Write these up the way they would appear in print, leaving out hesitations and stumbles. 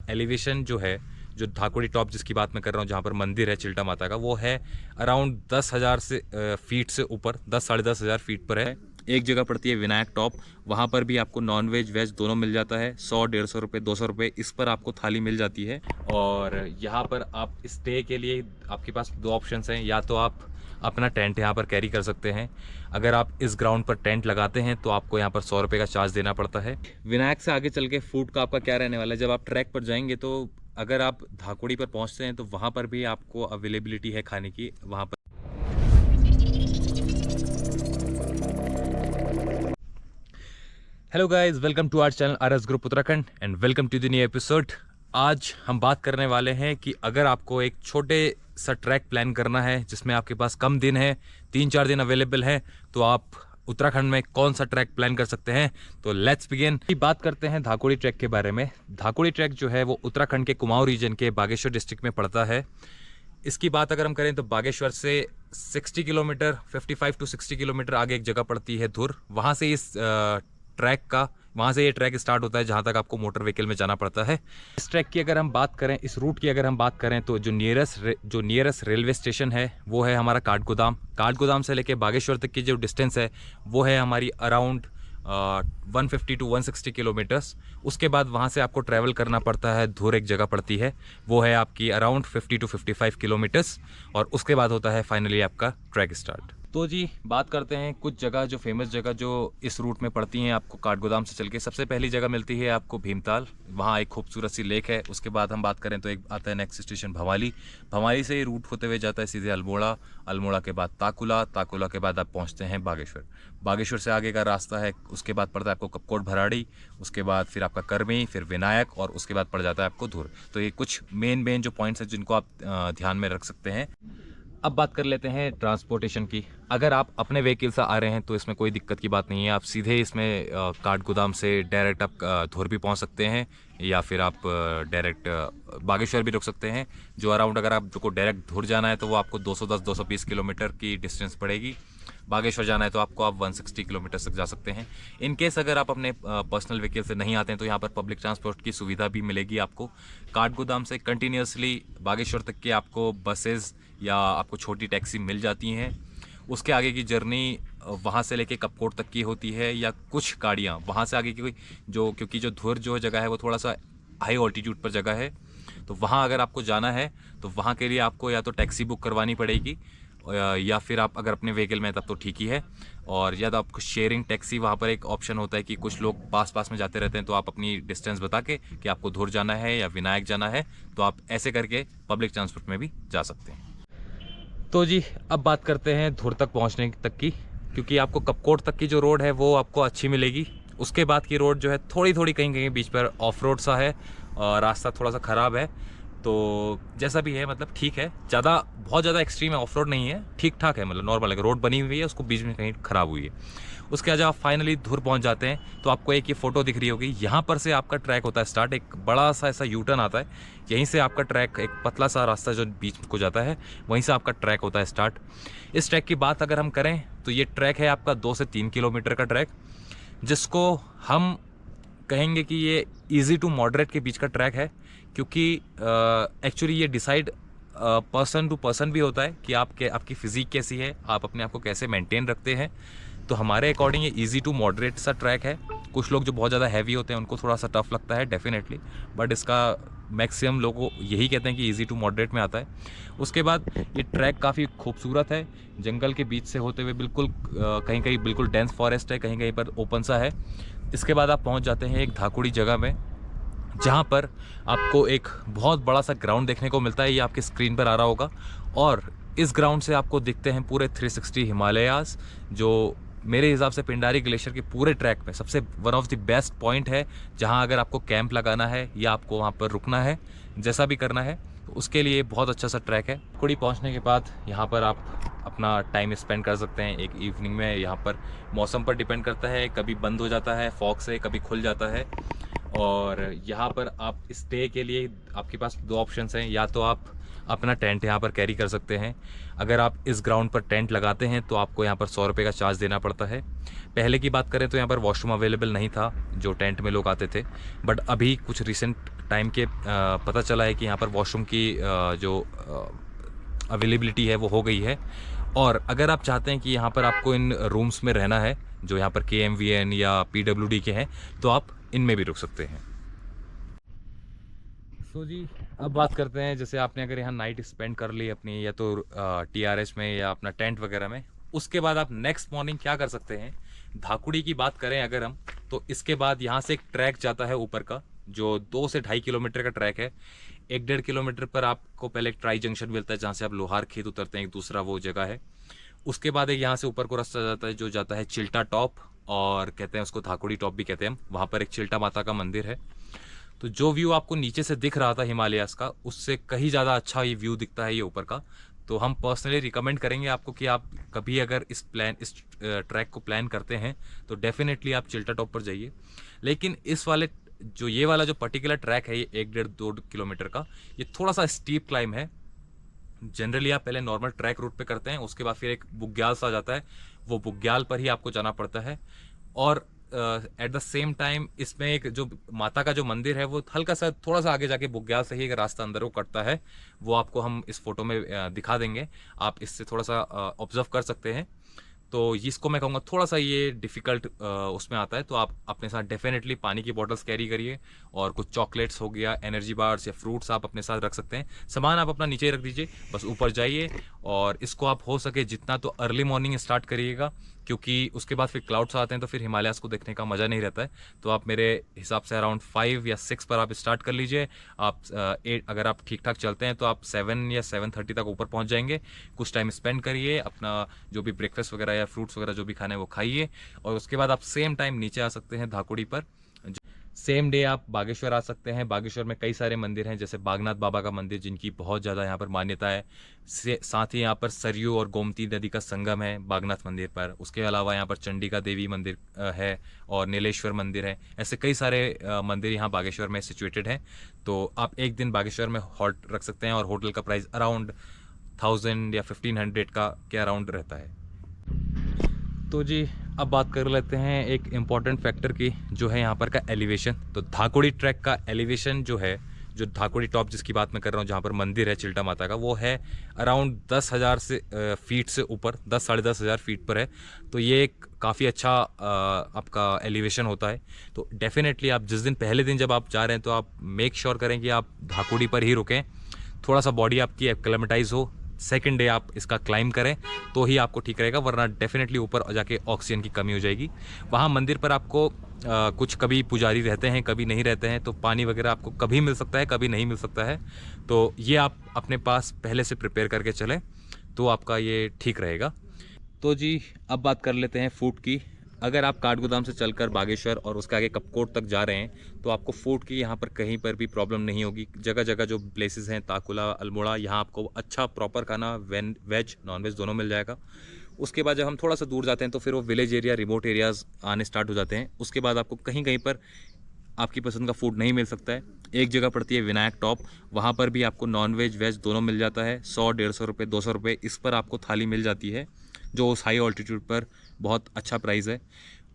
Elevation जो है, जो धाकुड़ी टॉप जिसकी बात मैं कर रहा हूँ, जहाँ पर मंदिर है चिल्टा माता का, वो है अराउंड 10,000 से फीट से ऊपर, 10-10,500 फीट पर है। एक जगह पड़ती है विनायक टॉप, वहाँ पर भी आपको नॉन वेज वेज दोनों मिल जाता है। 100-150 रुपये, 200 रुपये इस पर आपको थाली मिल जाती है। और यहाँ पर आप स्टे के लिए आपके पास दो ऑप्शंस हैं, या तो आप अपना टेंट यहाँ पर कैरी कर सकते हैं। अगर आप इस ग्राउंड पर टेंट लगाते हैं तो आपको यहाँ पर 100 रुपये का चार्ज देना पड़ता है। विनायक से आगे चल के फूड का आपका क्या रहने वाला है, जब आप ट्रैक पर जाएंगे तो अगर आप धाकुड़ी पर पहुँचते हैं तो वहाँ पर भी आपको अवेलेबिलिटी है खाने की। वहाँ पर hello guys, welcome to our channel RS group Uttarakhand and welcome to the new episode. आज हम बात करने वाले हैं कि अगर आपको एक छोटे सा ट्रैक प्लान करना है जिसमें आपके पास कम दिन है, 3-4 दिन अवेलेबल है, तो आप उत्तराखंड में कौन सा ट्रैक प्लान कर सकते हैं। तो लेट्स बिगिन। बात करते हैं धाकुड़ी ट्रैक के बारे में। धाकुड़ी ट्रैक जो है वो उत्तराखंड के कुमाऊं रीजन के बागेश्वर डिस्ट्रिक्ट में पड़ता है। इसकी बात अगर हम करें तो बागेश्वर से 60 किलोमीटर, 55 to 60 किलोमीटर आगे एक जगह पड़ती है धुर। वहाँ से ये ट्रैक स्टार्ट होता है, जहाँ तक आपको मोटर व्हीकल में जाना पड़ता है। इस ट्रैक की अगर हम बात करें, इस रूट की अगर हम बात करें, तो जो नियरेस्ट रेलवे स्टेशन है वो है हमारा काठगोदाम। काठगोदाम से लेके बागेश्वर तक की जो डिस्टेंस है वो है हमारी अराउंड 150 to 160 किलोमीटर्स। उसके बाद वहाँ से आपको ट्रैवल करना पड़ता है, धुर एक जगह पड़ती है, वो है आपकी अराउंड 50 to 55 किलोमीटर्स। और उसके बाद होता है फाइनली आपका ट्रैक स्टार्ट। तो जी बात करते हैं कुछ जगह, जो फेमस जगह जो इस रूट में पड़ती हैं आपको काठगोदाम से चल के। सबसे पहली जगह मिलती है आपको भीमताल, वहाँ एक खूबसूरत सी लेक है। उसके बाद हम बात करें तो एक आता है नेक्स्ट स्टेशन भवाली। भवाली से ये रूट होते हुए जाता है सीधे अल्मोड़ा। अल्मोड़ा के बाद ताकुला, ताकुला के बाद आप पहुँचते हैं बागेश्वर। बागेश्वर से आगे का रास्ता है, उसके बाद पड़ता है आपको कपकोट भराड़ी, उसके बाद फिर आपका करमी, फिर विनायक, और उसके बाद पड़ जाता है आपको धुर। तो ये कुछ मेन जो पॉइंट्स हैं जिनको आप ध्यान में रख सकते हैं। अब बात कर लेते हैं ट्रांसपोर्टेशन की। अगर आप अपने व्हीकल से आ रहे हैं तो इसमें कोई दिक्कत की बात नहीं है। आप सीधे इसमें काठगोदाम से डायरेक्ट आप धुर भी पहुंच सकते हैं, या फिर आप डायरेक्ट बागेश्वर भी रुक सकते हैं। जो अराउंड अगर आपको डायरेक्ट धुर जाना है तो वो आपको 210-220 किलोमीटर की डिस्टेंस पड़ेगी। बागेश्वर जाना है तो आपको आप 160 किलोमीटर तक जा सकते हैं। इन केस अगर आप अपने पर्सनल व्हीकल से नहीं आते हैं तो यहाँ पर पब्लिक ट्रांसपोर्ट की सुविधा भी मिलेगी आपको। काठगोदाम से कंटिन्यूसली बागेश्वर तक के आपको बसेस या आपको छोटी टैक्सी मिल जाती हैं। उसके आगे की जर्नी वहाँ से लेके कपकोट तक की होती है, या कुछ गाड़ियाँ वहाँ से आगे की क्योंकि जो धुर जो जगह है वो थोड़ा सा हाई ऑल्टीट्यूड पर जगह है, तो वहाँ अगर आपको जाना है तो वहाँ के लिए आपको या तो टैक्सी बुक करवानी पड़ेगी, या फिर आप अगर अपने व्हीकल में तब तो ठीक ही है। और या तो आपको शेयरिंग टैक्सी, वहाँ पर एक ऑप्शन होता है कि कुछ लोग पास में जाते रहते हैं, तो आप अपनी डिस्टेंस बता के कि आपको धुर जाना है या विनायक जाना है, तो आप ऐसे करके पब्लिक ट्रांसपोर्ट में भी जा सकते हैं। तो जी अब बात करते हैं धुर तक पहुँचने तक की, क्योंकि आपको कपकोट तक की जो रोड है वो आपको अच्छी मिलेगी। उसके बाद की रोड जो है थोड़ी कहीं बीच पर ऑफ रोड सा है, और रास्ता थोड़ा सा ख़राब है। तो जैसा भी है, मतलब ठीक है, बहुत ज़्यादा एक्सट्रीम है, ऑफ रोड नहीं है, ठीक ठाक है, मतलब नॉर्मल है। रोड बनी हुई है, उसको बीच में कहीं ख़राब हुई है। उसके बाद जब आप फाइनली धुर पहुंच जाते हैं तो आपको एक ये फ़ोटो दिख रही होगी, यहाँ पर से आपका ट्रैक होता है स्टार्ट। एक बड़ा सा ऐसा यू टर्न आता है, यहीं से आपका ट्रैक, एक पतला सा रास्ता जो बीच को जाता है, वहीं से आपका ट्रैक होता है स्टार्ट। इस ट्रैक की बात अगर हम करें तो ये ट्रैक है आपका 2 से 3 किलोमीटर का ट्रैक, जिसको हम कहेंगे कि ये ईजी टू मॉडरेट के बीच का ट्रैक है। क्योंकि एक्चुअली ये डिसाइड पर्सन टू पर्सन भी होता है कि आपकी फ़िज़ीक कैसी है, आप अपने आप को कैसे मेंटेन रखते हैं। तो हमारे अकॉर्डिंग ये ईजी टू मॉडरेट सा ट्रैक है। कुछ लोग जो बहुत ज़्यादा हैवी होते हैं उनको थोड़ा सा टफ लगता है डेफिनेटली, बट इसका मैक्सिमम लोगों यही कहते हैं कि ईजी टू मॉडरेट में आता है। उसके बाद ये ट्रैक काफ़ी खूबसूरत है, जंगल के बीच से होते हुए, बिल्कुल कहीं बिल्कुल डेंस फॉरेस्ट है, कहीं पर ओपन सा है। इसके बाद आप पहुंच जाते हैं एक धाकुड़ी जगह में, जहां पर आपको एक बहुत बड़ा सा ग्राउंड देखने को मिलता है। ये आपके स्क्रीन पर आ रहा होगा, और इस ग्राउंड से आपको दिखते हैं पूरे 360 हिमालयाज़, जो मेरे हिसाब से पिंडारी ग्लेशियर के पूरे ट्रैक में सबसे one of the best point है, जहां अगर आपको कैंप लगाना है या आपको वहां पर रुकना है, जैसा भी करना है, तो उसके लिए बहुत अच्छा सा ट्रैक है। कुड़ी पहुंचने के बाद यहाँ पर आप अपना टाइम स्पेंड कर सकते हैं एक इवनिंग में। यहाँ पर मौसम पर डिपेंड करता है, कभी बंद हो जाता है फॉग से, कभी खुल जाता है। और यहाँ पर आप स्टे के लिए आपके पास दो ऑप्शंस हैं, या तो आप अपना टेंट यहाँ पर कैरी कर सकते हैं। अगर आप इस ग्राउंड पर टेंट लगाते हैं तो आपको यहाँ पर 100 रुपये का चार्ज देना पड़ता है। पहले की बात करें तो यहाँ पर वॉशरूम अवेलेबल नहीं था जो टेंट में लोग आते थे, बट अभी कुछ रिसेंट टाइम के पता चला है कि यहाँ पर वॉशरूम की जो अवेलेबिलिटी है वो हो गई है। और अगर आप चाहते हैं कि यहाँ पर आपको इन रूम्स में रहना है जो यहाँ पर KMVN या PWD के हैं, तो आप इनमें भी रुक सकते हैं। सो जी, अब बात करते हैं, जैसे आपने अगर यहाँ नाइट स्पेंड कर ली अपनी, या तो TRH में या अपना टेंट वगैरह में, उसके बाद आप नेक्स्ट मॉर्निंग क्या कर सकते हैं। धाकुड़ी की बात करें अगर हम, तो इसके बाद यहाँ से एक ट्रैक जाता है ऊपर का, जो 2 से 2.5 किलोमीटर का ट्रैक है। 1-1.5 किलोमीटर पर आपको पहले एक ट्राई जंक्शन मिलता है जहाँ से आप लोहार खेत उतरते हैं, एक दूसरा वो जगह है। उसके बाद एक यहाँ से ऊपर को रास्ता जाता है जो जाता है चिल्टा टॉप, और कहते हैं उसको धाकुड़ी टॉप भी कहते हैं हम। वहाँ पर एक चिल्टा माता का मंदिर है। तो जो व्यू आपको नीचे से दिख रहा था हिमालयास का, उससे कहीं ज़्यादा अच्छा ये व्यू दिखता है ये ऊपर का। तो हम पर्सनली रिकमेंड करेंगे आपको कि आप कभी अगर इस ट्रैक को प्लान करते हैं तो डेफिनेटली आप चिल्टा टॉप पर जाइए। लेकिन ये वाला जो पर्टिकुलर ट्रैक है, ये 1-1.5-2 किलोमीटर का, ये थोड़ा सा स्टीप क्लाइम है। जनरली आप पहले नॉर्मल ट्रैक रूट पे करते हैं, उसके बाद फिर एक बुग्याल सा जाता है, वो बुग्याल पर ही आपको जाना पड़ता है। और एट द सेम टाइम इसमें एक जो माता का जो मंदिर है वो हल्का सा थोड़ा सा आगे जाके बुग्याल से ही एक रास्ता अंदर को कटता है, वो आपको हम इस फोटो में दिखा देंगे। आप इससे थोड़ा सा ऑब्जर्व कर सकते हैं। तो इसको मैं कहूँगा थोड़ा सा ये डिफ़िकल्ट उसमें आता है। तो आप अपने साथ डेफिनेटली पानी की बॉटल्स कैरी करिए, और कुछ चॉकलेट्स हो गया, एनर्जी बार्स या फ्रूट्स आप अपने साथ रख सकते हैं। सामान आप अपना नीचे ही रख दीजिए, बस ऊपर जाइए। और इसको आप हो सके जितना तो अर्ली मॉर्निंग स्टार्ट करिएगा, क्योंकि उसके बाद फिर क्लाउड्स आते हैं तो फिर हिमालयास को देखने का मज़ा नहीं रहता है। तो आप मेरे हिसाब से अराउंड 5 या 6 पर आप स्टार्ट कर लीजिए। आप 8 अगर आप ठीक ठाक चलते हैं तो आप 7 या 7:30 तक ऊपर पहुंच जाएंगे। कुछ टाइम स्पेंड करिए, अपना जो भी ब्रेकफास्ट वगैरह या फ्रूट्स वगैरह जो भी खाना है वो खाइए, और उसके बाद आप सेम टाइम नीचे आ सकते हैं धाकुड़ी पर। सेम डे आप बागेश्वर आ सकते हैं। बागेश्वर में कई सारे मंदिर हैं, जैसे बागनाथ बाबा का मंदिर जिनकी बहुत ज़्यादा यहाँ पर मान्यता है। साथ ही यहाँ पर सरयू और गोमती नदी का संगम है बागनाथ मंदिर पर। उसके अलावा यहाँ पर चंडिका देवी मंदिर है, और नीलेश्वर मंदिर है। ऐसे कई सारे मंदिर यहाँ बागेश्वर में सिचुएटेड हैं। तो आप एक दिन बागेश्वर में हॉल्ट रख सकते हैं, और होटल का प्राइस अराउंड 1000 या 1500 के अराउंड रहता है। तो जी, अब बात कर लेते हैं एक इम्पॉर्टेंट फैक्टर की, जो है यहाँ पर का एलिवेशन। तो धाकुड़ी ट्रैक का एलिवेशन जो है, जो धाकुड़ी टॉप जिसकी बात मैं कर रहा हूँ, जहाँ पर मंदिर है चिल्टा माता का, वो है अराउंड 10,000 से फीट से ऊपर, 10-10,500 फीट पर है। तो ये एक काफ़ी अच्छा आपका एलिवेशन होता है। तो डेफिनेटली आप जिस दिन पहले दिन जब आप जा रहे हैं तो आप मेक श्योर करें कि आप धाकुड़ी पर ही रुकें, थोड़ा सा बॉडी आपकी एक्लेमेटाइज हो। सेकंड डे आप इसका क्लाइम करें तो ही आपको ठीक रहेगा, वरना डेफिनेटली ऊपर जाके ऑक्सीजन की कमी हो जाएगी। वहाँ मंदिर पर आपको कुछ कभी पुजारी रहते हैं, कभी नहीं रहते हैं, तो पानी वगैरह आपको कभी मिल सकता है, कभी नहीं मिल सकता है। तो ये आप अपने पास पहले से प्रिपेयर करके चलें तो आपका ये ठीक रहेगा। तो जी, अब बात कर लेते हैं फूड की। अगर आप काठगोदाम से चलकर बागेश्वर और उसके आगे कपकोट तक जा रहे हैं तो आपको फूड की यहाँ पर कहीं पर भी प्रॉब्लम नहीं होगी। जगह जगह जो प्लेसेस हैं, ताकुला, अल्मोड़ा, यहाँ आपको अच्छा प्रॉपर खाना वेज नॉन वेज दोनों मिल जाएगा। उसके बाद जब हम थोड़ा सा दूर जाते हैं तो फिर वो विलेज एरिया, रिमोट एरियाज़ आने स्टार्ट हो जाते हैं। उसके बाद आपको कहीं कहीं पर आपकी पसंद का फूड नहीं मिल सकता है। एक जगह पड़ती है विनायक टॉप, वहाँ पर भी आपको नॉन वेज वेज दोनों मिल जाता है। 100-150 रुपये, 200 रुपये इस पर आपको थाली मिल जाती है, जो उस हाई ऑल्टीट्यूड पर बहुत अच्छा प्राइस है।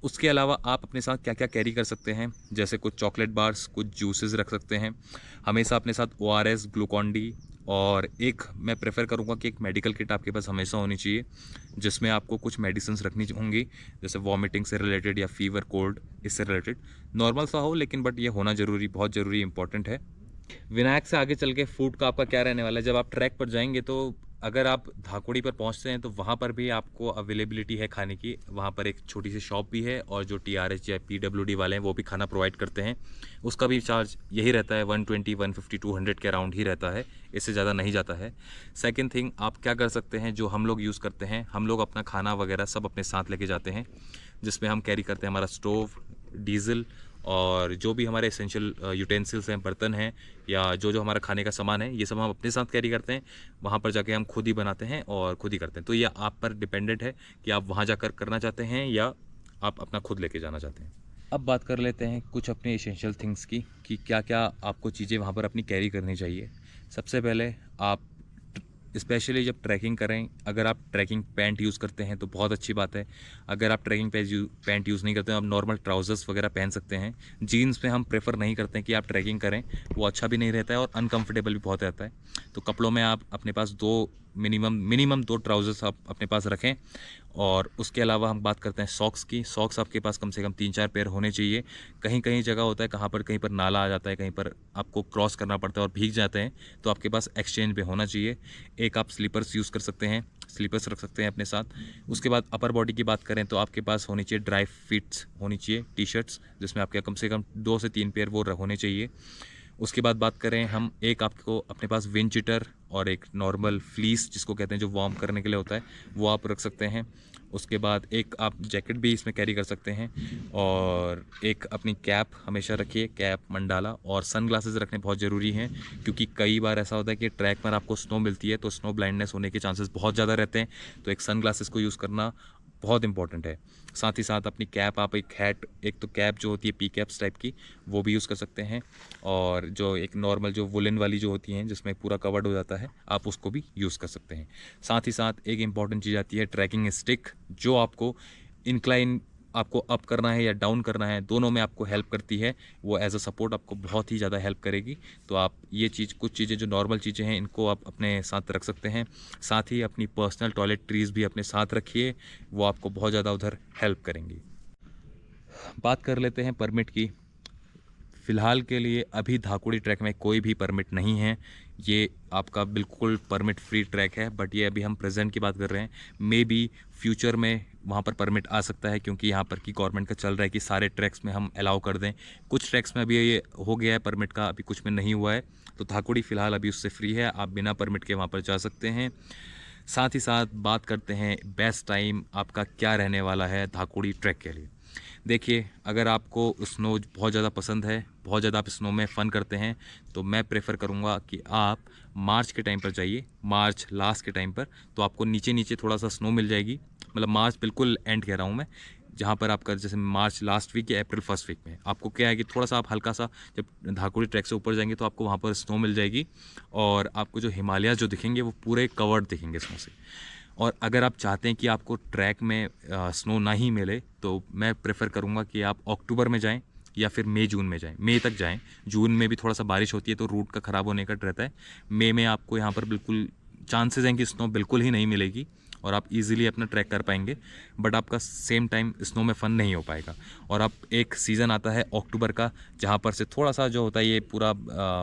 उसके अलावा आप अपने साथ क्या क्या कैरी कर सकते हैं, जैसे कुछ चॉकलेट बार्स, कुछ जूसेस रख सकते हैं। हमेशा अपने साथ ORS, ग्लूकॉन-डी, और एक मैं प्रेफर करूँगा कि एक मेडिकल किट आपके पास हमेशा होनी चाहिए, जिसमें आपको कुछ मेडिसिन्स रखनी होंगी, जैसे वॉमिटिंग से रिलेटेड या फीवर, कोल्ड, इससे रिलेटेड। नॉर्मल सा हो लेकिन बट ये होना ज़रूरी, बहुत ज़रूरी, इंपॉर्टेंट है। विनायक से आगे चल के फूड का आपका क्या रहने वाला है। जब आप ट्रैक पर जाएंगे तो अगर आप धाकुड़ी पर पहुंचते हैं तो वहाँ पर भी आपको अवेलेबिलिटी है खाने की। वहाँ पर एक छोटी सी शॉप भी है, और जो TRH या PWD वाले हैं वो भी खाना प्रोवाइड करते हैं। उसका भी चार्ज यही रहता है, 120, 150, 200 के अराउंड ही रहता है, इससे ज़्यादा नहीं जाता है। सेकंड थिंग, आप क्या कर सकते हैं, जो हम लोग यूज़ करते हैं, हम लोग अपना खाना वगैरह सब अपने साथ लेके जाते हैं, जिसमें हम कैरी करते हैं हमारा स्टोव, डीजल, और जो भी हमारे एसेंशियल यूटेंसिल्स हैं, बर्तन हैं, या जो हमारा खाने का सामान है, ये सब हम अपने साथ कैरी करते हैं। वहाँ पर जाके हम खुद ही बनाते हैं और खुद ही करते हैं। तो ये आप पर डिपेंडेंट है कि आप वहाँ जाकर करना चाहते हैं या आप अपना खुद लेके जाना चाहते हैं। अब बात कर लेते हैं कुछ अपने एसेंशियल थिंग्स की, कि क्या क्या आपको चीज़ें वहाँ पर अपनी कैरी करनी चाहिए। सबसे पहले आप स्पेशली जब ट्रैकिंग करें, अगर आप ट्रैकिंग पैंट यूज़ करते हैं तो बहुत अच्छी बात है। अगर आप ट्रैकिंग पैंट यूज़ नहीं करते हैं, आप नॉर्मल ट्राउजर्स वगैरह पहन सकते हैं। जीन्स में हम प्रेफर नहीं करते हैं कि आप ट्रैकिंग करें, वो अच्छा भी नहीं रहता है और अनकंफर्टेबल भी बहुत रहता है। तो कपड़ों में आप अपने पास मिनिमम 2 ट्राउजर्स आप अपने पास रखें। और उसके अलावा हम बात करते हैं सॉक्स की। सॉक्स आपके पास कम से कम 3-4 पेयर होने चाहिए। कहीं कहीं जगह होता है कहीं पर नाला आ जाता है, कहीं पर आपको क्रॉस करना पड़ता है और भीग जाते हैं, तो आपके पास एक्सचेंज में होना चाहिए। एक आप स्लीपर्स यूज़ कर सकते हैं, स्लीपर्स रख सकते हैं अपने साथ। उसके बाद अपर बॉडी की बात करें तो आपके पास होनी चाहिए ड्राई फिट्स होनी चाहिए टी-शर्ट्स, जिसमें आपके कम से कम 2 से 3 पेयर वो होने चाहिए। उसके बाद बात करें हम, एक आपको अपने पास विंड चिटर और एक नॉर्मल फ्लीस जिसको कहते हैं जो वार्म करने के लिए होता है, वो आप रख सकते हैं। उसके बाद एक आप जैकेट भी इसमें कैरी कर सकते हैं और एक अपनी कैप हमेशा रखिए, कैप, मंडाला और सनग्लासेस रखने बहुत ज़रूरी हैं, क्योंकि कई बार ऐसा होता है कि ट्रैक पर आपको स्नो मिलती है तो स्नो ब्लाइंडनेस होने के चांसेस बहुत ज़्यादा रहते हैं। तो एक सनग्लासेस को यूज़ करना बहुत इंपॉर्टेंट है। साथ ही साथ अपनी कैप, आप एक हैट, एक तो कैप जो होती है पी कैप्स टाइप की, वो भी यूज़ कर सकते हैं। और जो एक नॉर्मल जो वुलन वाली जो होती हैं जिसमें पूरा कवर्ड हो जाता है, आप उसको भी यूज़ कर सकते हैं। साथ ही साथ एक इंपॉर्टेंट चीज़ आती है ट्रैकिंग स्टिक, जो आपको इंक्लाइन आपको अप करना है या डाउन करना है, दोनों में आपको हेल्प करती है। वो एज अ सपोर्ट आपको बहुत ही ज़्यादा हेल्प करेगी। तो आप ये चीज़, कुछ चीज़ें जो नॉर्मल चीज़ें हैं, इनको आप अपने साथ रख सकते हैं। साथ ही अपनी पर्सनल टॉयलेटरीज़ भी अपने साथ रखिए, वो आपको बहुत ज़्यादा उधर हेल्प करेंगी। बात कर लेते हैं परमिट की। फ़िलहाल के लिए अभी धाकुड़ी ट्रैक में कोई भी परमिट नहीं है। ये आपका बिल्कुल परमिट फ्री ट्रैक है, बट ये अभी हम प्रेजेंट की बात कर रहे हैं। मे बी फ्यूचर में वहाँ पर परमिट आ सकता है, क्योंकि यहाँ पर की गवर्नमेंट का चल रहा है कि सारे ट्रैक्स में हम अलाउ कर दें। कुछ ट्रैक्स में अभी ये हो गया है परमिट का, अभी कुछ में नहीं हुआ है। तो धाकुड़ी फ़िलहाल अभी उससे फ्री है, आप बिना परमिट के वहाँ पर जा सकते हैं। साथ ही साथ बात करते हैं बेस्ट टाइम आपका क्या रहने वाला है धाकुड़ी ट्रैक के लिए। देखिए, अगर आपको स्नो बहुत ज़्यादा पसंद है, बहुत ज़्यादा आप स्नो में फ़न करते हैं, तो मैं प्रेफर करूँगा कि आप मार्च के टाइम पर जाइए। मार्च लास्ट के टाइम पर तो आपको नीचे नीचे थोड़ा सा स्नो मिल जाएगी। मतलब मार्च बिल्कुल एंड कह रहा हूँ मैं, जहाँ पर आपका जैसे मार्च लास्ट वीक या अप्रैल फर्स्ट वीक में आपको क्या है कि थोड़ा सा आप हल्का सा, जब धाकुड़ी ट्रैक से ऊपर जाएंगे तो आपको वहाँ पर स्नो मिल जाएगी और आपको जो हिमालय जो दिखेंगे वो पूरे कवर्ड दिखेंगे स्नो से। और अगर आप चाहते हैं कि आपको ट्रैक में स्नो ना ही मिले, तो मैं प्रेफर करूँगा कि आप अक्टूबर में जाएं या फिर मई जून में जाएं। मई तक जाएं, जून में भी थोड़ा सा बारिश होती है तो रूट का ख़राब होने का डर रहता है। मई में आपको यहाँ पर बिल्कुल चांसेस हैं कि स्नो बिल्कुल ही नहीं मिलेगी और आप इजीली अपना ट्रैक कर पाएंगे, बट आपका सेम टाइम स्नो में फ़न नहीं हो पाएगा। और अब एक सीज़न आता है अक्टूबर का, जहाँ पर से थोड़ा सा जो होता है ये पूरा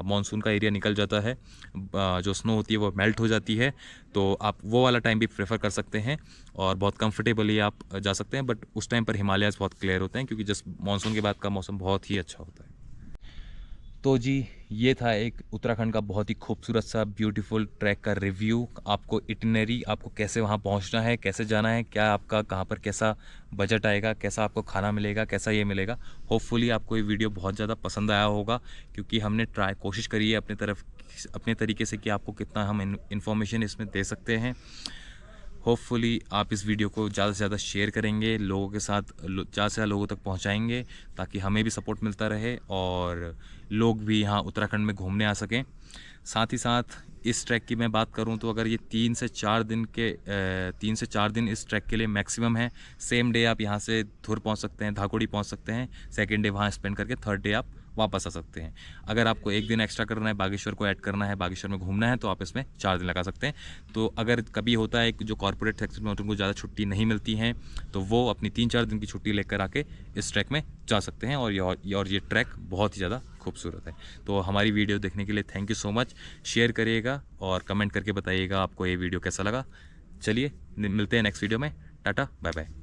मानसून का एरिया निकल जाता है, जो स्नो होती है वो मेल्ट हो जाती है, तो आप वो वाला टाइम भी प्रेफर कर सकते हैं और बहुत कंफर्टेबली आप जा सकते हैं। बट उस टाइम पर हिमालयाज़ बहुत क्लियर होते हैं, क्योंकि जस्ट मानसून के बाद का मौसम बहुत ही अच्छा होता है। तो जी, ये था एक उत्तराखंड का बहुत ही खूबसूरत सा ब्यूटीफुल ट्रैक का रिव्यू। आपको इटिनरी, आपको कैसे वहाँ पहुँचना है, कैसे जाना है, क्या आपका कहाँ पर कैसा बजट आएगा, कैसा आपको खाना मिलेगा, कैसा ये मिलेगा। होपफुली आपको ये वीडियो बहुत ज़्यादा पसंद आया होगा, क्योंकि हमने कोशिश करी है अपने तरीके से कि आपको कितना हम इन्फॉर्मेशन इसमें दे सकते हैं। होपफुली आप इस वीडियो को ज़्यादा से ज़्यादा शेयर करेंगे, लोगों के साथ ज़्यादा से ज़्यादा लोगों तक पहुंचाएंगे, ताकि हमें भी सपोर्ट मिलता रहे और लोग भी यहाँ उत्तराखंड में घूमने आ सकें। साथ ही साथ इस ट्रैक की मैं बात करूं तो अगर ये 3 से 4 दिन इस ट्रैक के लिए मैक्सिमम है। सेम डे आप यहाँ से धुर पहुँच सकते हैं, धाकुड़ी पहुँच सकते हैं, सेकेंड डे वहाँ स्पेंड करके थर्ड डे आप वापस आ सकते हैं। अगर आपको एक दिन एक्स्ट्रा करना है, बागेश्वर को ऐड करना है, बागेश्वर में घूमना है, तो आप इसमें 4 दिन लगा सकते हैं। तो अगर कभी होता है कि जो कॉर्पोरेट सेक्टर में उनको ज़्यादा छुट्टी नहीं मिलती हैं, तो वो अपनी 3-4 दिन की छुट्टी लेकर आके इस ट्रैक में जा सकते हैं। और ये ट्रैक बहुत ही ज़्यादा खूबसूरत है। तो हमारी वीडियो देखने के लिए thank you so much. Share करिएगा और कमेंट करके बताइएगा आपको ये वीडियो कैसा लगा। चलिए मिलते हैं नेक्स्ट वीडियो में। Tata, bye bye.